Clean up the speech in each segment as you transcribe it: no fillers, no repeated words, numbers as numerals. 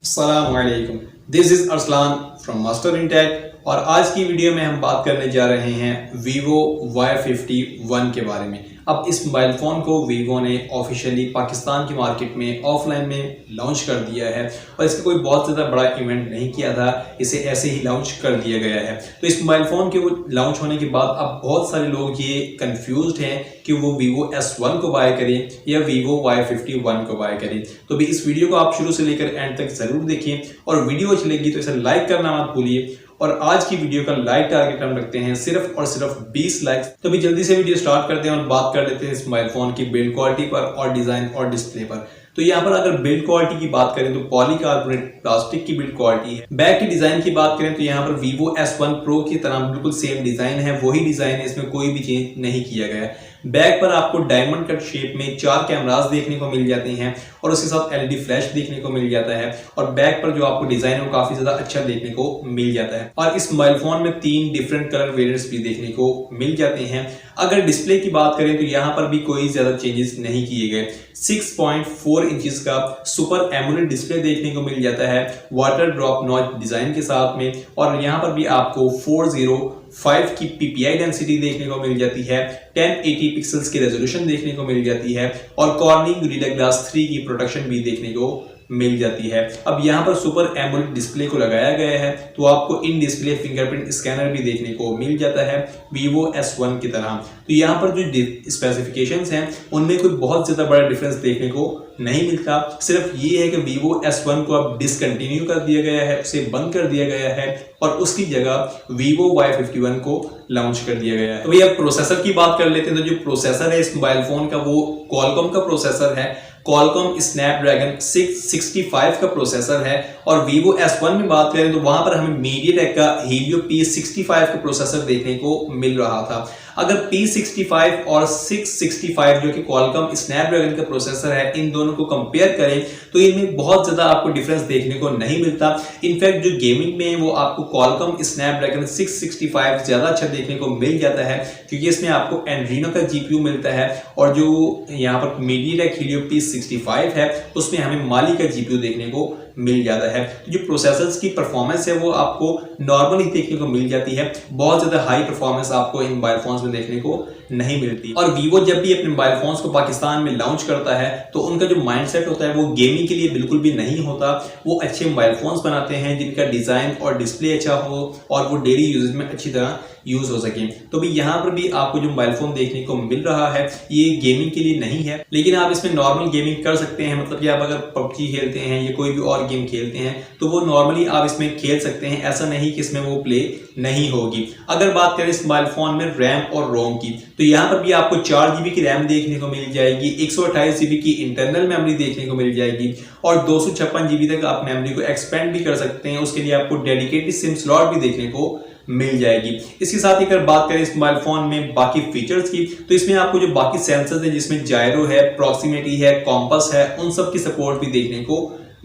Assalamualaikum, this is Arsalan from Master Intech और आज की वीडियो में हम बात करने जा रहे हैं Vivo Y51 के बारे में। अब इस मोबाइल फ़ोन को वीवो ने ऑफिशियली पाकिस्तान की मार्केट में ऑफलाइन में लॉन्च कर दिया है और इसका कोई बहुत ज़्यादा बड़ा इवेंट नहीं किया था, इसे ऐसे ही लॉन्च कर दिया गया है। तो इस मोबाइल फ़ोन के लॉन्च होने के बाद अब बहुत सारे लोग ये कंफ्यूज्ड हैं कि वो Vivo S1 को बाय करें या Vivo Y51 को बाय करें। तो भी इस वीडियो को आप शुरू से लेकर एंड तक ज़रूर देखिए और वीडियो अच्छी लगी तो इसे लाइक करना मत भूलिए। और आज की वीडियो का लाइक टारगेट हम रखते हैं सिर्फ और सिर्फ 20 लाइक्स। तो भी जल्दी से वीडियो स्टार्ट करते हैं और बात कर लेते हैं इस मोबाइल फोन की बिल्ड क्वालिटी पर और डिजाइन और डिस्प्ले पर। तो यहाँ पर अगर बिल्ड क्वालिटी की बात करें तो पॉलीकार्बोनेट प्लास्टिक की बिल्ड क्वालिटी है। बैक की डिजाइन की बात करें तो यहाँ पर Vivo S1 Pro की तरह बिल्कुल सेम डिजाइन है, वही डिजाइन है, इसमें कोई भी चेंज नहीं किया गया है। बैक पर आपको डायमंड कट शेप में 4 कैमरास देखने को मिल जाते हैं और उसके साथ LED फ्लैश देखने को मिल जाता है और बैक पर जो आपको डिजाइन है वो काफी ज्यादा अच्छा देखने को मिल जाता है। और इस मोबाइल फोन में 3 डिफरेंट कलर वेरिएंट्स भी देखने को मिल जाते हैं। अगर डिस्प्ले की बात करें तो यहाँ पर भी कोई ज्यादा चेंजेस नहीं किए गए। 6.4 इंचेस का सुपर एमोलेड डिस्प्ले देखने को मिल जाता है वाटर ड्रॉप नॉच डिजाइन के साथ में और यहाँ पर भी आपको 405 की PPI डेंसिटी देखने को मिल जाती है, 1080 पिक्सल्स की रेजोल्यूशन देखने को मिल जाती है और कॉर्निंग गोरिल्ला ग्लास 3 की प्रोटेक्शन भी देखने को मिल जाती है। अब यहाँ पर सुपर एमोलेड डिस्प्ले को लगाया गया है तो आपको इन डिस्प्ले फिंगरप्रिंट स्कैनर भी देखने को मिल जाता है Vivo S1 की तरह। तो यहाँ पर जो स्पेसिफिकेशंस हैं उनमें कोई बहुत ज्यादा बड़ा डिफरेंस देखने को नहीं मिलता। सिर्फ ये है कि Vivo S1 को अब डिसकंटिन्यू कर दिया गया है, उसे बंद कर दिया गया है और उसकी जगह Vivo Y51 को लॉन्च कर दिया गया है। तो भैया प्रोसेसर की बात कर लेते हैं। तो जो प्रोसेसर है इस मोबाइल फोन का वो Qualcomm का प्रोसेसर है। Qualcomm Snapdragon 665 का प्रोसेसर है और Vivo S1 में बात करें तो वहां पर हमें MediaTek का Helio P65 का प्रोसेसर देखने को मिल रहा था। अगर P65 और 665 जो कि Qualcomm Snapdragon का प्रोसेसर है इन दोनों को कंपेयर करें तो इनमें बहुत ज्यादा आपको डिफरेंस देखने को नहीं मिलता। इनफैक्ट जो गेमिंग में वो आपको Qualcomm Snapdragon 665 ज्यादा अच्छा देखने को मिल जाता है क्योंकि इसमें आपको Adreno का GPU मिलता है और जो यहाँ पर MediaTek Helio P65 है उसमें हमें Mali का GPU देखने को मिल जाता है। तो जो प्रोसेसर्स की परफॉर्मेंस है वो आपको नॉर्मल ही देखने को मिल जाती है, बहुत ज्यादा हाई परफॉर्मेंस आपको इन मोबाइल फोन्स में देखने को नहीं मिलती। और Vivo जब भी अपने मोबाइल फोन्स को पाकिस्तान में लॉन्च करता है तो उनका जो माइंडसेट होता है वो गेमिंग के लिए बिल्कुल भी नहीं होता। वो अच्छे मोबाइल फोन्स बनाते हैं जिनका डिजाइन और डिस्प्ले अच्छा हो और वो डेली यूजेज में अच्छी तरह यूज हो सके। तो भी यहाँ पर भी आपको जो मोबाइल फोन देखने को मिल रहा है ये गेमिंग के लिए नहीं है, लेकिन आप इसमें नॉर्मल गेमिंग कर सकते हैं। मतलब कि आप अगर PUBG खेलते हैं या कोई भी और गेम खेलते हैं तो वो नॉर्मली आप इसमें खेल सकते हैं, ऐसा नहीं कि इसमें वो प्ले नहीं होगी। अगर बात करें इस मोबाइल फोन में रैम और रोम की तो यहाँ पर भी आपको 4GB की रैम देखने को मिल जाएगी, 128GB की इंटरनल मेमोरी देखने को मिल जाएगी और 256GB तक आप मेमोरी को एक्सपेंड भी कर सकते हैं। उसके लिए आपको डेडिकेटेड सिम स्लॉट भी देखने को मिल जाएगी। इसके साथ ही अगर बात करें इस मोबाइल फोन में बाकी फीचर्स की तो इसमें आपको जो बाकी सेंसर्स है जिसमें जायरो है, प्रॉक्सिमिटी है, कॉम्पस है, उन सब की सपोर्ट भी देखने को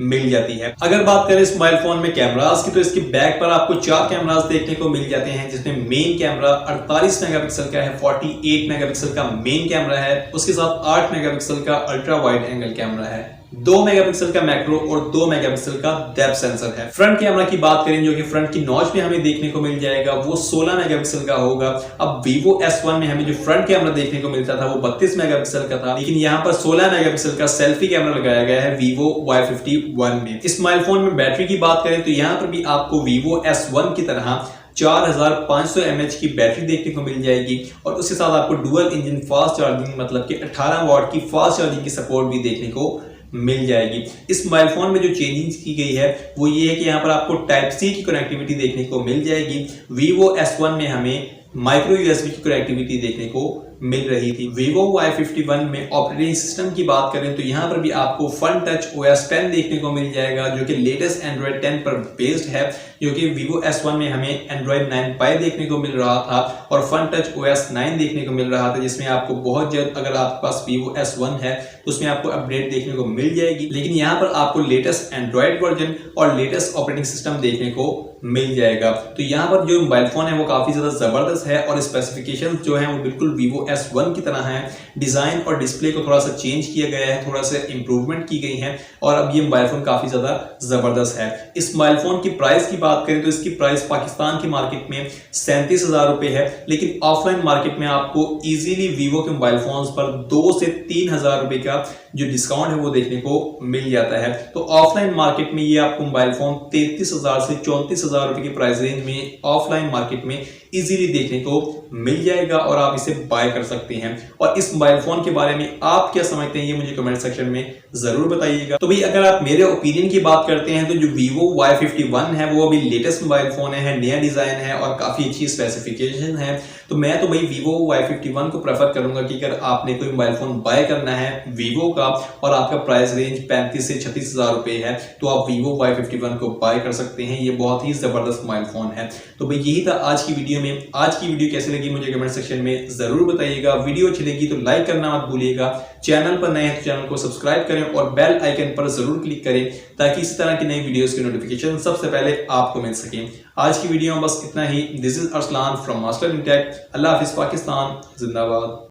मिल जाती है। अगर बात करें इस मोबाइल फोन में कैमरास की तो इसके बैक पर आपको 4 कैमरास देखने को मिल जाते हैं जिसमें मेन कैमरा 48 मेगापिक्सल का है, 48 मेगापिक्सल का मेन कैमरा है, उसके साथ 8 मेगापिक्सल का अल्ट्रा वाइड एंगल कैमरा है, 2 मेगापिक्सल का मैक्रो और 2 मेगापिक्सल का डेप्थ सेंसर है। फ्रंट कैमरा की बात करें जो कि फ्रंट की नॉच में हमें देखने को मिल जाएगा वो 16 मेगापिक्सल का होगा। अब Vivo S1 में हमें जो फ्रंट कैमरा देखने को मिलता था वो 32 मेगापिक्सल का था, लेकिन यहाँ पर 16 मेगापिक्सल का सेल्फी कैमरा लगाया गया है Vivo Y51 में। इस मोबाइल फोन में बैटरी की बात करें तो यहाँ पर भी आपको Vivo S1 की तरह 4500 mAh की बैटरी देखने को मिल जाएगी और उसके साथ आपको डुअल इंजन फास्ट चार्जिंग मतलब कि 18 वाट की फास्ट चार्जिंग की सपोर्ट भी देखने को मिल जाएगी। इस मोबाइल फोन में जो चेंजिंग की गई है वो ये है कि यहाँ पर आपको टाइप C की कनेक्टिविटी देखने को मिल जाएगी। Vivo S1 में हमें माइक्रो USB की कनेक्टिविटी देखने को मिल रही थी। Vivo Y51 में ऑपरेटिंग सिस्टम की बात करें तो यहाँ पर भी आपको फन टच OS 10 देखने को मिल जाएगा जो कि लेटेस्ट Android 10 पर बेस्ड है, जो कि Vivo S1 में हमें Android 9 Pie देखने को मिल रहा था और फन टच OS 9 देखने को मिल रहा था जिसमें आपको बहुत जल्द अगर आपके पास Vivo S1 है तो उसमें आपको अपडेट देखने को मिल जाएगी। लेकिन यहाँ पर आपको लेटेस्ट Android वर्जन और लेटेस्ट ऑपरेटिंग सिस्टम देखने को मिल जाएगा। तो यहाँ पर जो मोबाइल फोन है वो काफी ज्यादा जबरदस्त है और स्पेसिफिकेशंस जो है वो बिल्कुल Vivo S1 की तरह है। डिजाइन और डिस्प्ले को थोड़ा सा चेंज किया गया है, थोड़ा सा इंप्रूवमेंट की गई है और अब ये मोबाइल फोन काफी ज्यादा जबरदस्त है। इस मोबाइल फोन की प्राइस की बात करें तो इसकी प्राइस पाकिस्तान की मार्केट में 37,000 रुपए है, लेकिन ऑफलाइन मार्केट में आपको इजीली वीवो के मोबाइल फोन्स पर 2 से 3,000 रुपए का जो डिस्काउंट है वो देखने को मिल जाता है। तो ऑफलाइन मार्केट में ये आपको मोबाइल फोन 33,000 से 34,000 रुपए की प्राइस रेंज में ऑफलाइन मार्केट में इजीली देखने को मिल जाएगा और आप इसे बाय कर सकते हैं। और इस मोबाइल फोन के बारे में आप क्या समझते हैं ये मुझे कमेंट सेक्शन में जरूर बताइएगा। तो भाई अगर आप मेरे ओपिनियन की बात करते हैं तो जो Vivo Y51 है वो अभी लेटेस्ट मोबाइल फोन है, नया डिजाइन है और काफी अच्छी स्पेसिफिकेशन है। तो मैं तो भाई Vivo Y51 को प्रेफर करूंगा कि अगर आपने कोई मोबाइल फोन बाय करना है Vivo का और आपका प्राइस रेंज 35 से 36,000 रुपए है तो आप Vivo Y51 को बाय कर सकते हैं। ये बहुत ही जबरदस्त मोबाइल फोन है। तो भाई यही था आज की वीडियो में। आज की वीडियो कैसी लगी मुझे कमेंट सेक्शन में जरूर बताइएगा। वीडियो अच्छी लगी तो लाइक करना मत भूलिएगा। चैनल पर नए हैं तो चैनल को सब्सक्राइब करें और बेल आइकन पर जरूर क्लिक करें ताकि इसी तरह की नई वीडियोस की नोटिफिकेशन सबसे पहले आपको मिल सके। आज की वीडियो में बस इतना ही। This is Arsalan from Master Intech. अल्लाह हाफिज पाकिस्तान जिंदाबाद।